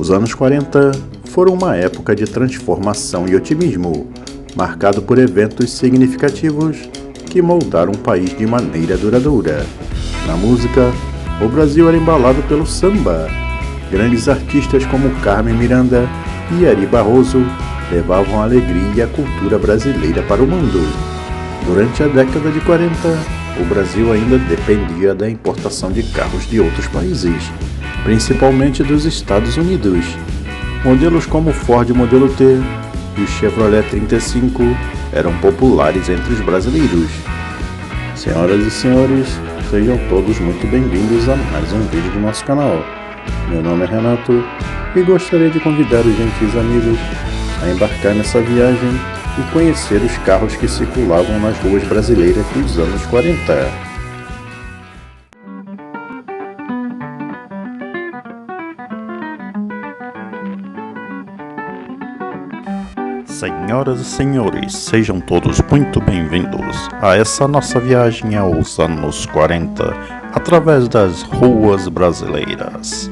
Os anos 40 foram uma época de transformação e otimismo, marcado por eventos significativos que moldaram o país de maneira duradoura. Na música, o Brasil era embalado pelo samba. Grandes artistas como Carmen Miranda e Ari Barroso levavam a alegria e a cultura brasileira para o mundo. Durante a década de 40, o Brasil ainda dependia da importação de carros de outros países, principalmente dos Estados Unidos. Modelos como o Ford Modelo T e o Chevrolet 35 eram populares entre os brasileiros. Senhoras e senhores, sejam todos muito bem-vindos a mais um vídeo do nosso canal. Meu nome é Renato e gostaria de convidar os gentis amigos a embarcar nessa viagem e conhecer os carros que circulavam nas ruas brasileiras dos anos 40. Senhoras e senhores, sejam todos muito bem-vindos a essa nossa viagem aos anos 40, através das ruas brasileiras.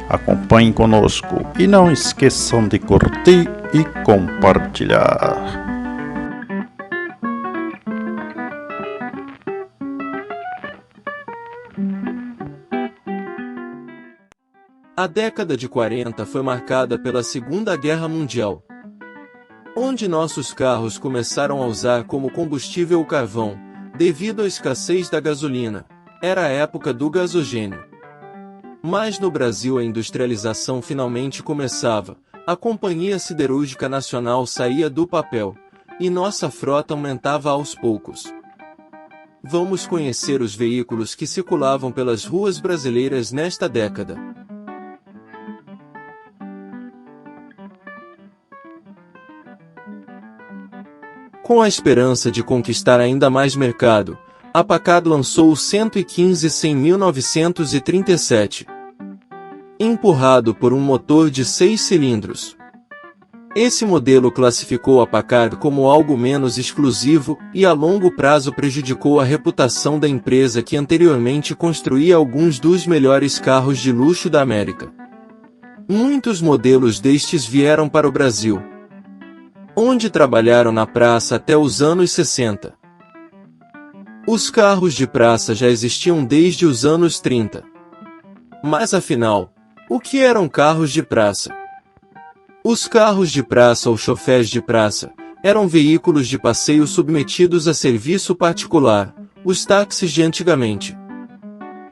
Acompanhem conosco e não esqueçam de curtir e compartilhar. A década de 40 foi marcada pela Segunda Guerra Mundial, onde nossos carros começaram a usar como combustível o carvão, devido à escassez da gasolina. Era a época do gasogênio. Mas no Brasil a industrialização finalmente começava, a Companhia Siderúrgica Nacional saía do papel, e nossa frota aumentava aos poucos. Vamos conhecer os veículos que circulavam pelas ruas brasileiras nesta década. Com a esperança de conquistar ainda mais mercado, a Packard lançou o 115 em 1937. Empurrado por um motor de 6 cilindros. Esse modelo classificou a Packard como algo menos exclusivo e a longo prazo prejudicou a reputação da empresa que anteriormente construía alguns dos melhores carros de luxo da América. Muitos modelos destes vieram para o Brasil, onde trabalharam na praça até os anos 60. Os carros de praça já existiam desde os anos 30. Mas afinal, o que eram carros de praça? Os carros de praça ou chofés de praça eram veículos de passeio submetidos a serviço particular, os táxis de antigamente.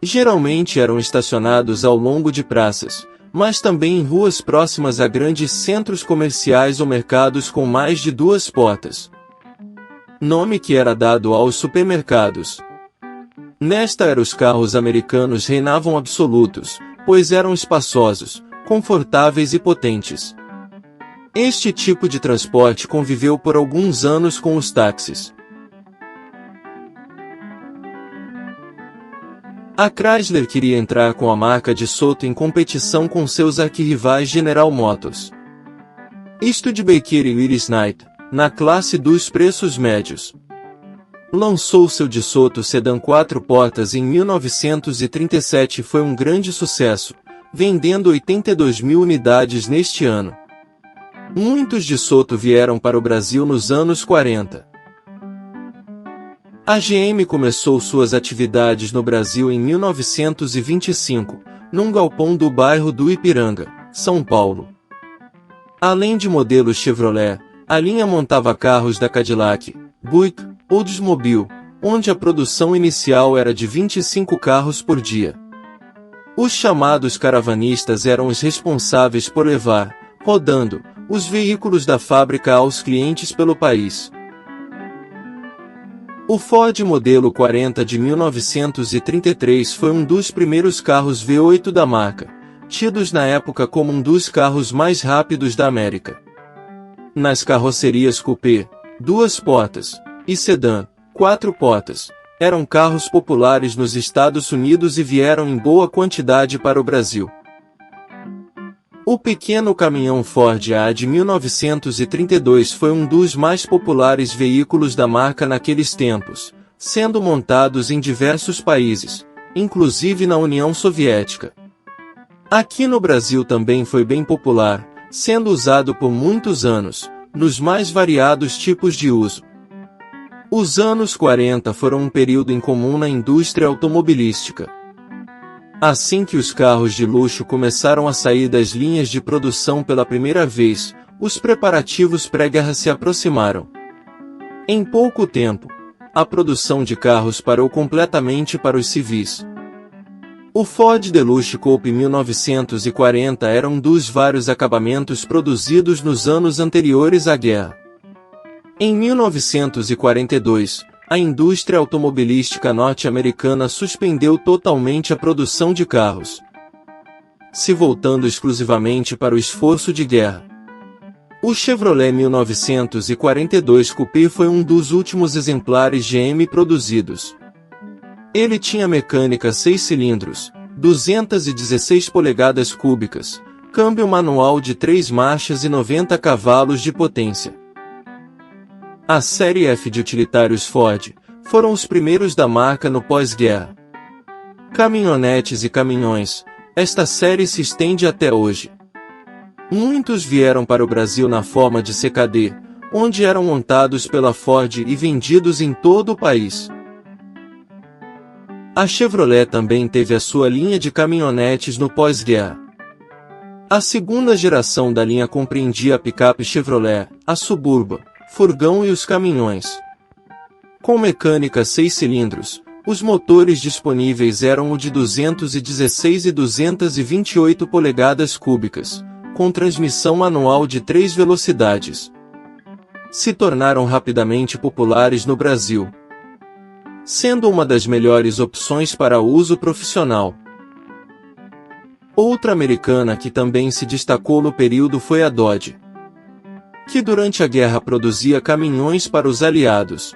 Geralmente eram estacionados ao longo de praças, mas também em ruas próximas a grandes centros comerciais ou mercados com mais de 2 portas. Nome que era dado aos supermercados. Nesta era os carros americanos reinavam absolutos, pois eram espaçosos, confortáveis e potentes. Este tipo de transporte conviveu por alguns anos com os táxis. A Chrysler queria entrar com a marca DeSoto em competição com seus arquirrivais General Motors, Studebaker e Willys Knight, na classe dos preços médios. Lançou seu DeSoto Sedan 4 portas em 1937 e foi um grande sucesso, vendendo 82.000 unidades neste ano. Muitos DeSoto vieram para o Brasil nos anos 40. A GM começou suas atividades no Brasil em 1925, num galpão do bairro do Ipiranga, São Paulo. Além de modelos Chevrolet, a linha montava carros da Cadillac, Buick, Oldsmobile, onde a produção inicial era de 25 carros por dia. Os chamados caravanistas eram os responsáveis por levar, rodando, os veículos da fábrica aos clientes pelo país. O Ford Modelo 40 de 1933 foi um dos primeiros carros V8 da marca, tidos na época como um dos carros mais rápidos da América. Nas carrocerias coupé, 2 portas, e sedã, 4 portas, eram carros populares nos Estados Unidos e vieram em boa quantidade para o Brasil. O pequeno caminhão Ford A de 1932 foi um dos mais populares veículos da marca naqueles tempos, sendo montados em diversos países, inclusive na União Soviética. Aqui no Brasil também foi bem popular, sendo usado por muitos anos, nos mais variados tipos de uso. Os anos 40 foram um período incomum na indústria automobilística. Assim que os carros de luxo começaram a sair das linhas de produção pela primeira vez, os preparativos pré-guerra se aproximaram. Em pouco tempo, a produção de carros parou completamente para os civis. O Ford Deluxe Coupe 1940 era um dos vários acabamentos produzidos nos anos anteriores à guerra. Em 1942, a indústria automobilística norte-americana suspendeu totalmente a produção de carros, se voltando exclusivamente para o esforço de guerra. O Chevrolet 1942 Coupe foi um dos últimos exemplares GM produzidos. Ele tinha mecânica 6 cilindros, 216 polegadas cúbicas, câmbio manual de 3 marchas e 90 cavalos de potência. A série F de utilitários Ford foram os primeiros da marca no pós-guerra. Caminhonetes e caminhões, esta série se estende até hoje. Muitos vieram para o Brasil na forma de CKD, onde eram montados pela Ford e vendidos em todo o país. A Chevrolet também teve a sua linha de caminhonetes no pós-guerra. A segunda geração da linha compreendia a picape Chevrolet, a Suburban, furgão e os caminhões. Com mecânica 6 cilindros, os motores disponíveis eram o de 216 e 228 polegadas cúbicas, com transmissão manual de 3 velocidades. Se tornaram rapidamente populares no Brasil, sendo uma das melhores opções para uso profissional. Outra americana que também se destacou no período foi a Dodge, que durante a guerra produzia caminhões para os aliados.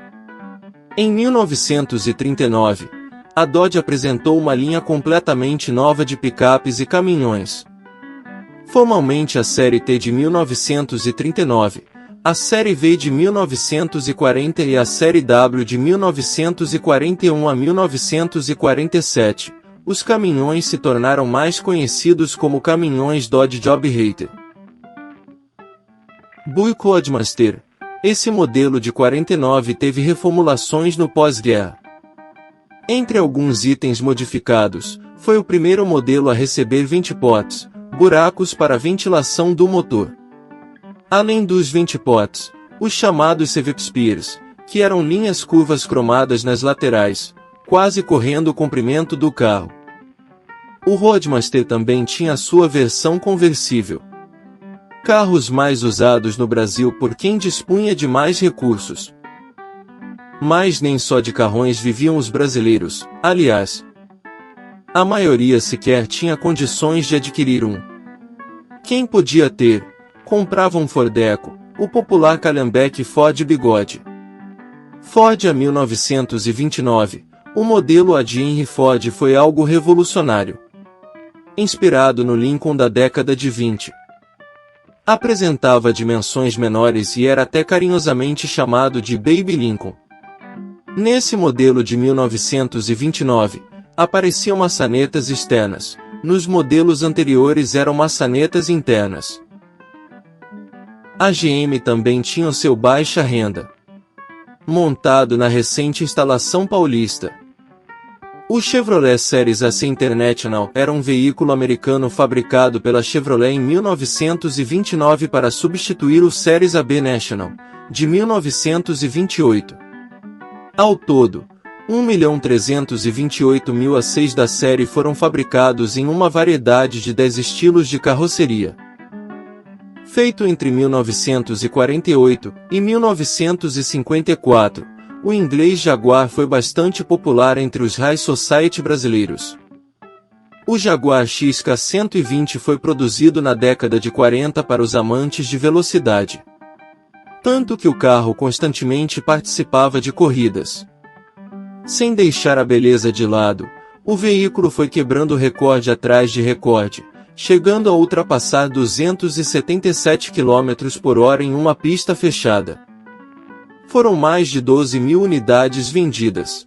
Em 1939, a Dodge apresentou uma linha completamente nova de picapes e caminhões. Formalmente a série T de 1939, a série V de 1940 e a série W de 1941 a 1947, os caminhões se tornaram mais conhecidos como caminhões Dodge Job Hater. Buick Roadmaster. Esse modelo de 49 teve reformulações no pós-guerra. Entre alguns itens modificados, foi o primeiro modelo a receber ventipots, buracos para a ventilação do motor. Além dos ventipots, os chamados Sevipspires, que eram linhas curvas cromadas nas laterais, quase correndo o comprimento do carro. O Roadmaster também tinha sua versão conversível. Carros mais usados no Brasil por quem dispunha de mais recursos. Mas nem só de carrões viviam os brasileiros, aliás. A maioria sequer tinha condições de adquirir um. Quem podia ter, comprava um Fordeco, o popular Calhambeque Ford Bigode. Ford a 1929, o modelo A de Henry Ford foi algo revolucionário. Inspirado no Lincoln da década de 20. Apresentava dimensões menores e era até carinhosamente chamado de Baby Lincoln. Nesse modelo de 1929, apareciam maçanetas externas, nos modelos anteriores eram maçanetas internas. A GM também tinha o seu baixa renda, montado na recente instalação paulista. O Chevrolet Series AC International era um veículo americano fabricado pela Chevrolet em 1929 para substituir o Series AB National, de 1928. Ao todo, 1.328.000 A6 da série foram fabricados em uma variedade de 10 estilos de carroceria. Feito entre 1948 e 1954, o inglês Jaguar foi bastante popular entre os high society brasileiros. O Jaguar XK120 foi produzido na década de 40 para os amantes de velocidade. Tanto que o carro constantemente participava de corridas. Sem deixar a beleza de lado, o veículo foi quebrando recorde atrás de recorde, chegando a ultrapassar 277 km/h em uma pista fechada. Foram mais de 12.000 unidades vendidas.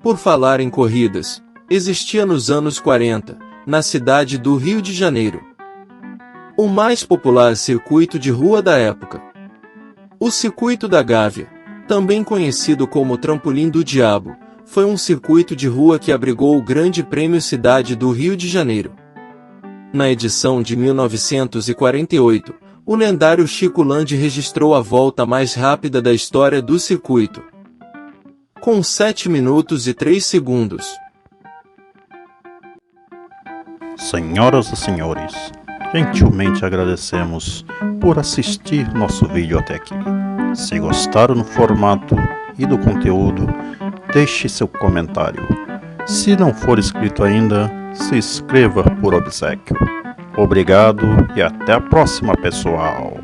Por falar em corridas, existia nos anos 40, na cidade do Rio de Janeiro. O mais popular circuito de rua da época. O Circuito da Gávea, também conhecido como Trampolim do Diabo, foi um circuito de rua que abrigou o Grande Prêmio Cidade do Rio de Janeiro. Na edição de 1948, o lendário Chico Landi registrou a volta mais rápida da história do circuito, com 7 minutos e 3 segundos. Senhoras e senhores, gentilmente agradecemos por assistir nosso vídeo até aqui. Se gostaram do formato e do conteúdo, deixe seu comentário. Se não for inscrito ainda, se inscreva por obséquio. Obrigado e até a próxima, pessoal!